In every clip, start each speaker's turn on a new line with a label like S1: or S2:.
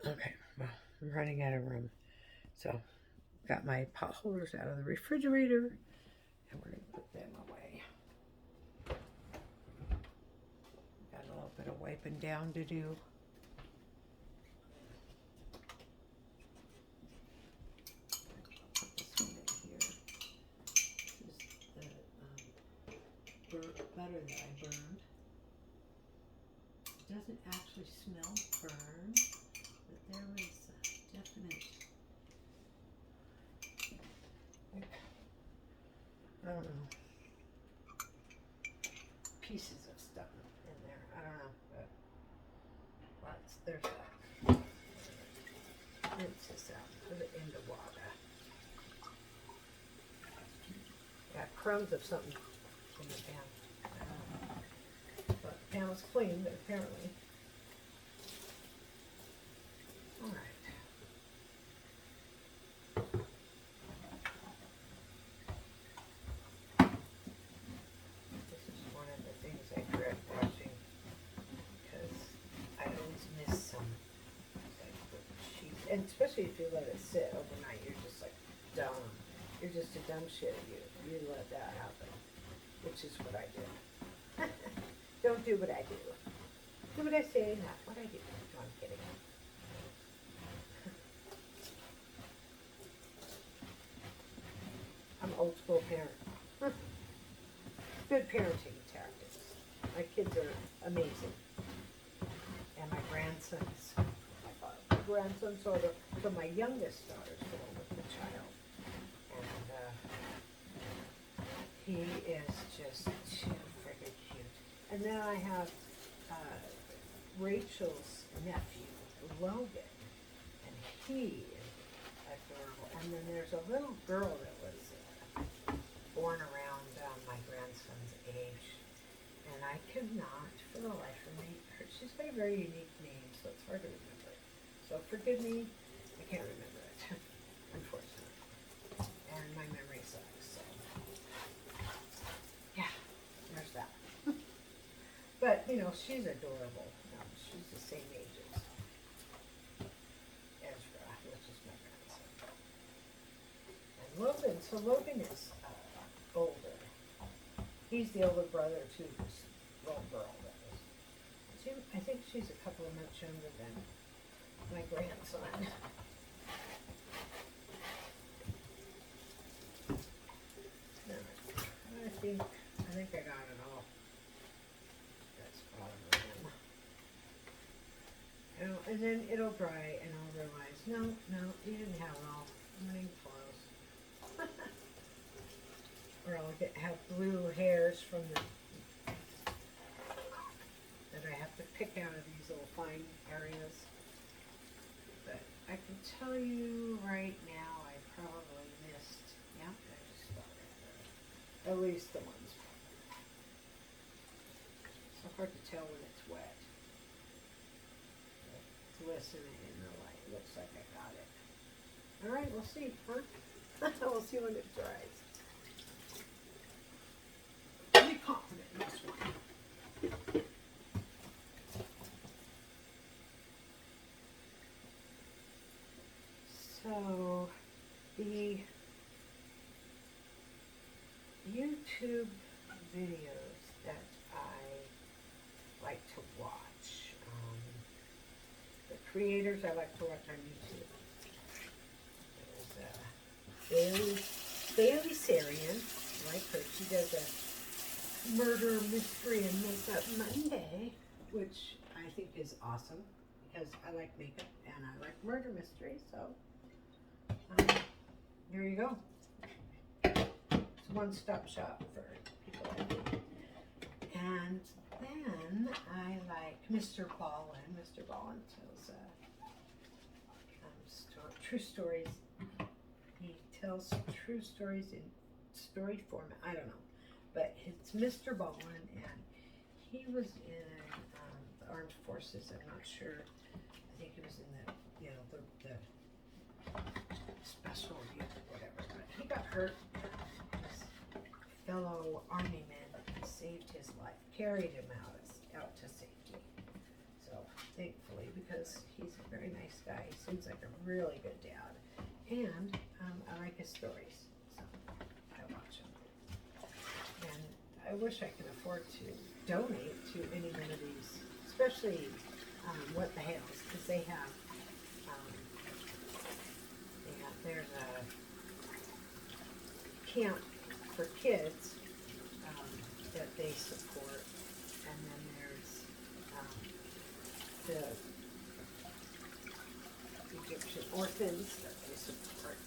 S1: Okay, well, I'm running out of room. So, got my pot holders out of the refrigerator, and we're going to put them away. Got a little bit of wiping down to do. Put this one in here. This is the butter that I burned. It doesn't actually smell burned, but there was a definite, I don't know, pieces of stuff in there. I don't know, but there's that. Rinse this out, put it into water. Got crumbs of something in the pan. But the pan was clean, but apparently. Alright. This is one of the things I dread washing because I always miss some. Like the sheets. And especially if you let it sit overnight, you're just like dumb. You're just a dumb shit. You let that happen, which is what I do. Don't do what I do. Do what I say, not what I do. No, I'm kidding. I'm old school parent. Good parenting tactics. My kids are amazing. And my grandsons, so my youngest daughter's the one with the child. And he is just too freaking cute. And then I have Rachel's nephew, Logan, and he is adorable. And then there's a little girl that was born around my grandson's age, and I cannot, for the life of me, she's got a very unique name, so it's hard to remember. So forgive me, I can't remember it, unfortunately. And my memory sucks, so yeah, there's that. But, you know, she's adorable. She's the same age as Ezra, which is my grandson. And Logan, so Logan is older. He's the older brother to this little girl that was. I think she's a couple of months younger than my grandson. I think I got it all. That's bottom of them. And then it'll dry and I'll realize, no, you didn't have it all. Morning clothes. Or I'll have blue hairs from that I have to pick out of these little fine areas. But I can tell you right now, I probably missed, I just started at least the ones. So hard to tell when it's wet. It's glistening in the light. It looks like I got it. All right, we'll see, huh? We'll see when it dries. Be confident in this one. So, the YouTube videos that I like to watch, the creators I like to watch on YouTube. There's Bailey Sarian, I like her. She does a murder, mystery, and makeup Monday, which I think is awesome because I like makeup and I like murder mystery. So there you go. It's a one-stop shop for people like me. And then I like Mr. Ballin. Mr. Ballin tells true stories. He tells true stories in story format. I don't know. But it's Mr. Baldwin, and he was in the armed forces. I'm not sure. I think he was in the special unit, whatever. But he got hurt. His fellow army men saved his life, carried him out to safety. So thankfully, because because he's a very nice guy. He seems like a really good dad. And I like his stories, so I watch them. And I wish I could afford to donate to any one of these, especially What the Hales, because there's a camp for kids that they support, and then there's the Egyptian orphans that they support.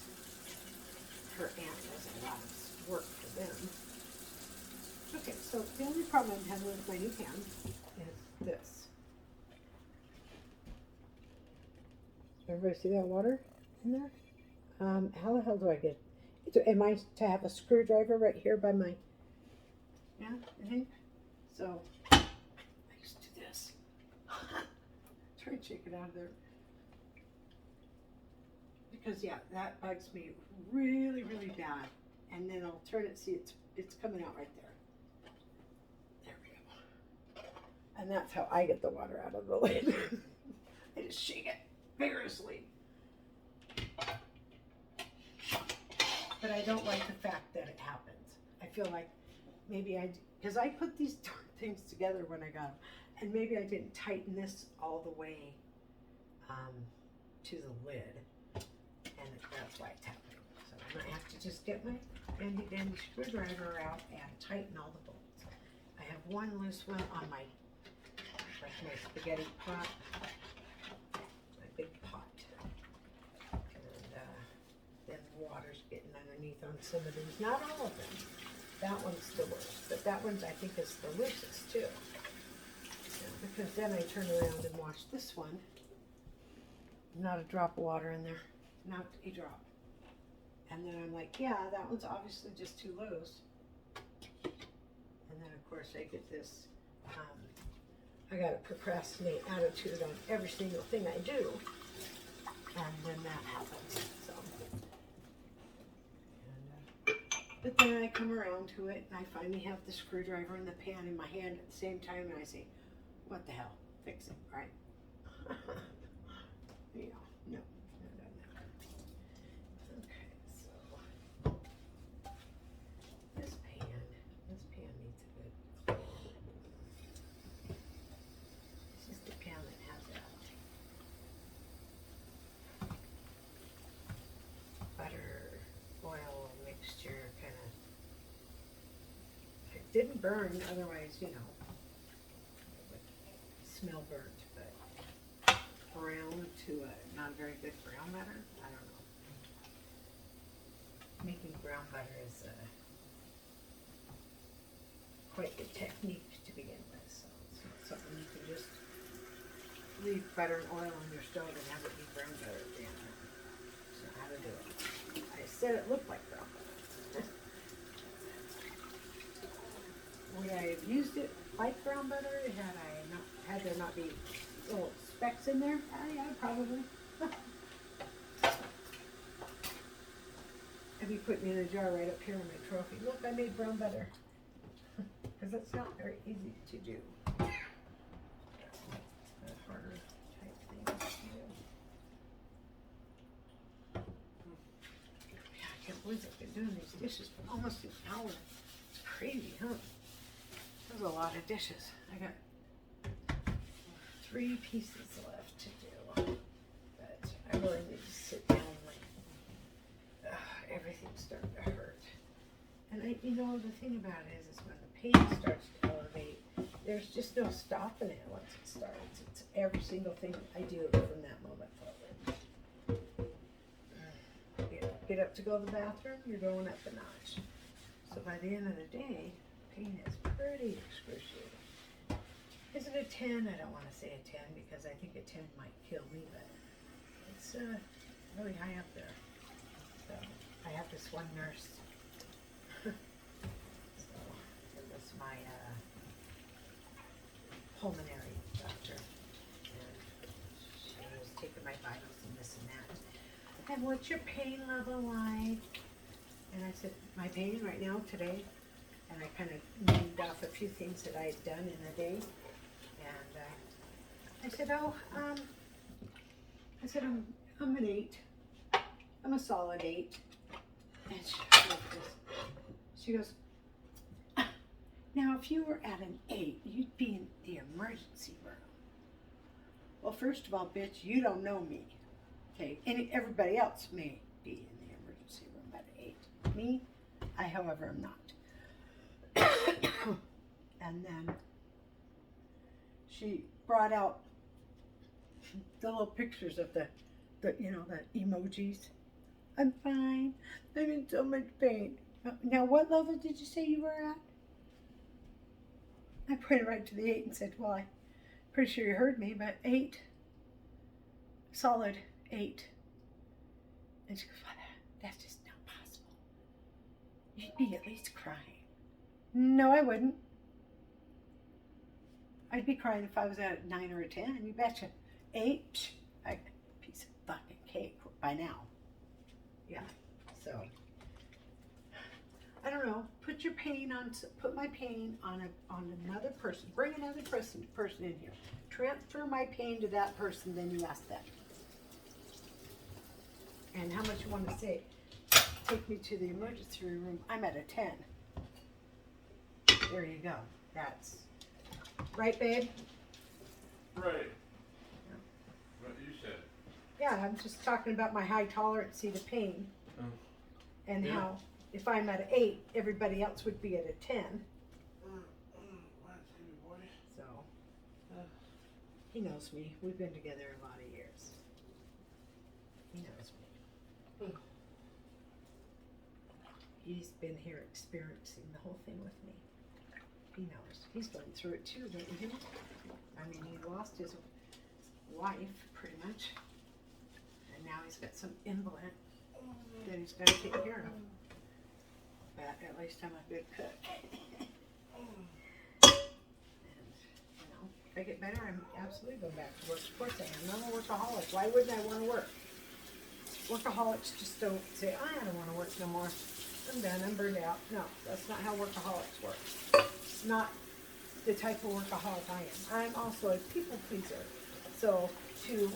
S1: Her aunt does a lot of work for them. Okay, so the only problem I'm having with my new pan is this. Everybody see that water in there? How the hell do I get? Am I to have a screwdriver right here by my? Yeah, I think so. I just do this. Try to shake it out of there. Because yeah, that bugs me really, really bad. And then I'll turn it. See, it's coming out right there. There we go. And that's how I get the water out of the lid. I just shake it vigorously. But I don't like the fact that it happens. I feel like maybe because I put these darn things together when I got them, and maybe I didn't tighten this all the way to the lid, and that's why it's happening. So I'm gonna have to just get my handy dandy screwdriver out and tighten all the bolts. I have one loose one on my spaghetti pot, my big pot. Then water's getting underneath on some of these. Not all of them. That one's the worst, but that one's I think is the loosest too. Because then I turn around and watch this one. Not a drop of water in there. Not a drop. And then I'm like, yeah, that one's obviously just too loose. And then of course I get this, I got a procrastinate attitude on every single thing I do. And then that happens. So. But then I come around to it, and I finally have the screwdriver and the pan in my hand at the same time, and I say, what the hell? Fix it, right? Yeah, no. Okay, so this pan needs a good clean. This is the pan that has that butter, oil mixture kind of. It didn't burn, otherwise, you know, it would smell burnt, but brown to a not very good brown butter, I don't know. Making brown butter is quite the technique to begin with, so it's not something you can just leave butter and oil on your stove and have it be brown butter at the end. So how to do it. I said it looked like brown butter. Would I have used it like brown butter had there not be little specks in there? Yeah, probably. I'd be putting in a jar right up here in my trophy. Look, I made brown butter. Because it's not very easy to do. The harder type thing to do. Yeah, I can't believe I've been doing these dishes for almost an hour. It's crazy, huh? There's a lot of dishes. I got 3 pieces left to do, but I really need to sit down. Everything's starting to hurt. And the thing about it is when the pain starts to elevate, there's just no stopping it once it starts. It's every single thing I do from that moment forward. Get up to go to the bathroom, you're going up a notch. So by the end of the day, pain is pretty excruciating. Is it a 10? I don't want to say a 10 because I think a 10 might kill me, but it's really high up there. So I have this one nurse. So it was my pulmonary doctor. And she was taking my vitals and this and that. And what's your pain level like? And I said, my pain right now, today. And I kind of named off a few things that I had done in a day. And I said,
S2: I said, I'm an 8. I'm a solid 8. And she goes, now if you were at an 8, you'd be in the emergency room. Well, first of all, bitch, you don't know me. Okay, and everybody else may be in the emergency room at 8. Me, I, however, am not. And then she brought out the little pictures of the emojis. I'm fine. I'm in so much pain. Now, what level did you say you were at? I pointed right to the 8 and said, well, I'm pretty sure you heard me, but 8. Solid 8. And she goes, well, that's just not possible. You'd be at least crying. No, I wouldn't. I'd be crying if I was at a 9 or a 10. You betcha. 8, a piece of fucking cake by now. Yeah. So I don't know. Put my pain on another person. Bring another person in here. Transfer my pain to that person. Then you ask them. And how much you want to say? Take me to the emergency room. I'm at a 10. There you go. That's right, babe.
S3: Right. What you said.
S2: Yeah, I'm just talking about my high tolerance to pain.
S3: Oh.
S2: And
S3: Yeah.
S2: how if I'm at an 8, everybody else would be at a 10. So he knows me. We've been together a lot of years. He knows me. He's been here experiencing the whole thing with me. He knows. He's going through it too, don't you? I mean, he lost his wife, pretty much. And now he's got some invalid that he's got to take care of. But at least I'm a good cook. And, if I get better, I'm absolutely going back to work. Of course I am. I'm a workaholic. Why wouldn't I want to work? Workaholics just don't say, I don't want to work no more. I'm done. I'm burned out. No, that's not how workaholics work. It's not the type of workaholic I am. I'm also a people pleaser. So to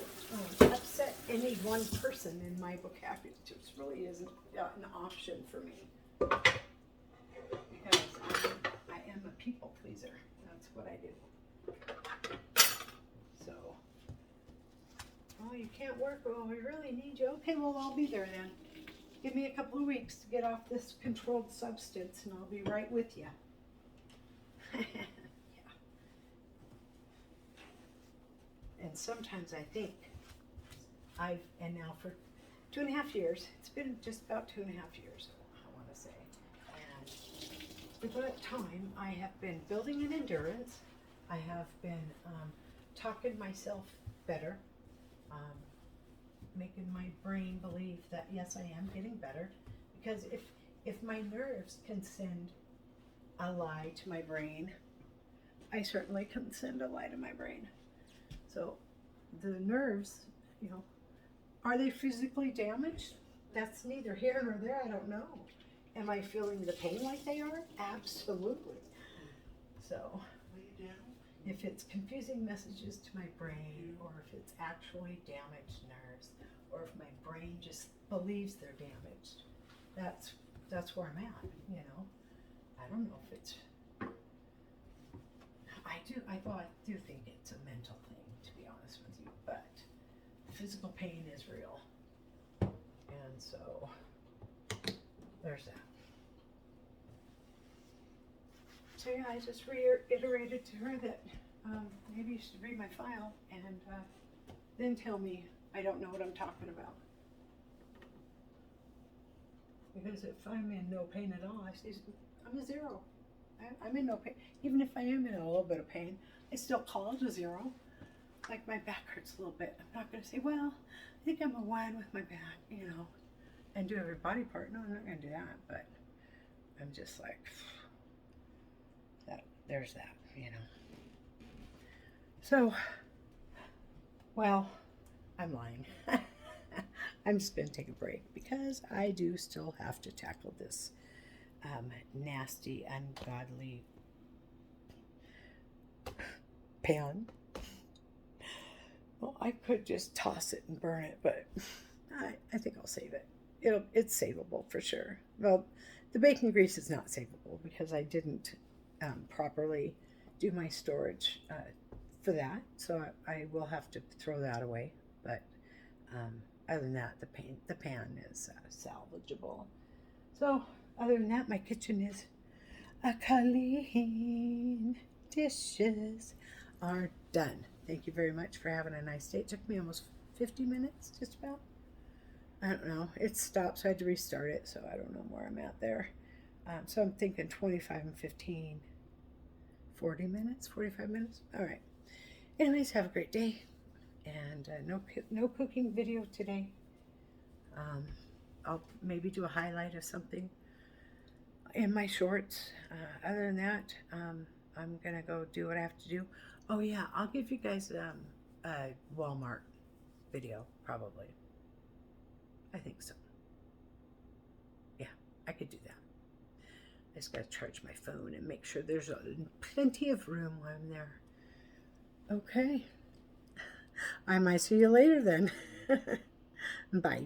S2: upset any one person in my vocabulary just really isn't an option for me. Because I am a people pleaser. That's what I do. So, oh, you can't work. Oh, we really need you. Okay, well, I'll be there then. Give me a couple of weeks to get off this controlled substance, and I'll be right with you. Yeah. And sometimes I think and now for 2.5 years, it's been just about 2.5 years, I want to say. And for that time, I have been building an endurance. I have been talking myself better, making my brain believe that yes, I am getting better. Because if my nerves can send a lie to my brain, I certainly can send a lie to my brain. So the nerves, are they physically damaged? That's neither here nor there. I don't know. Am I feeling the pain like they are? Absolutely. So if it's confusing messages to my brain, or if it's actually damaged nerves, or if my brain just believes they're damaged, that's where I'm at, I don't know if it's, I do think it's a mental thing, to be honest with you, but physical pain is real. And so there's that. So yeah, I just reiterated to her that maybe you should read my file and then tell me I don't know what I'm talking about. Because if I'm in no pain at all, I say I'm a 0. I'm in no pain. Even if I am in a little bit of pain, I still call it a 0. Like my back hurts a little bit. I'm not going to say, well, I think I'm a 1 with my back, and do every body part. No, I'm not going to do that. But I'm just like, there's that, So, well, I'm lying. I'm just going to take a break because I do still have to tackle this nasty, ungodly pan. Well, I could just toss it and burn it, but I think I'll save it. It's savable for sure. Well, the bacon grease is not savable because I didn't properly do my storage for that, so I will have to throw that away. But other than that, the pan is salvageable. So other than that, my kitchen is a clean. Dishes are done. Thank you very much for having a nice day. It took me almost 50 minutes, just about. I don't know. It stopped, so I had to restart it, so I don't know where I'm at there. So I'm thinking 25 and 15, 40 minutes, 45 minutes. All right. Anyways, have a great day. And no cooking video today. I'll maybe do a highlight of something in my shorts. Other than that, I'm going to go do what I have to do. Oh, yeah, I'll give you guys a Walmart video, probably. I think so. Yeah, I could do that. I just got to charge my phone and make sure there's plenty of room while I'm there. Okay. I might see you later then. Bye.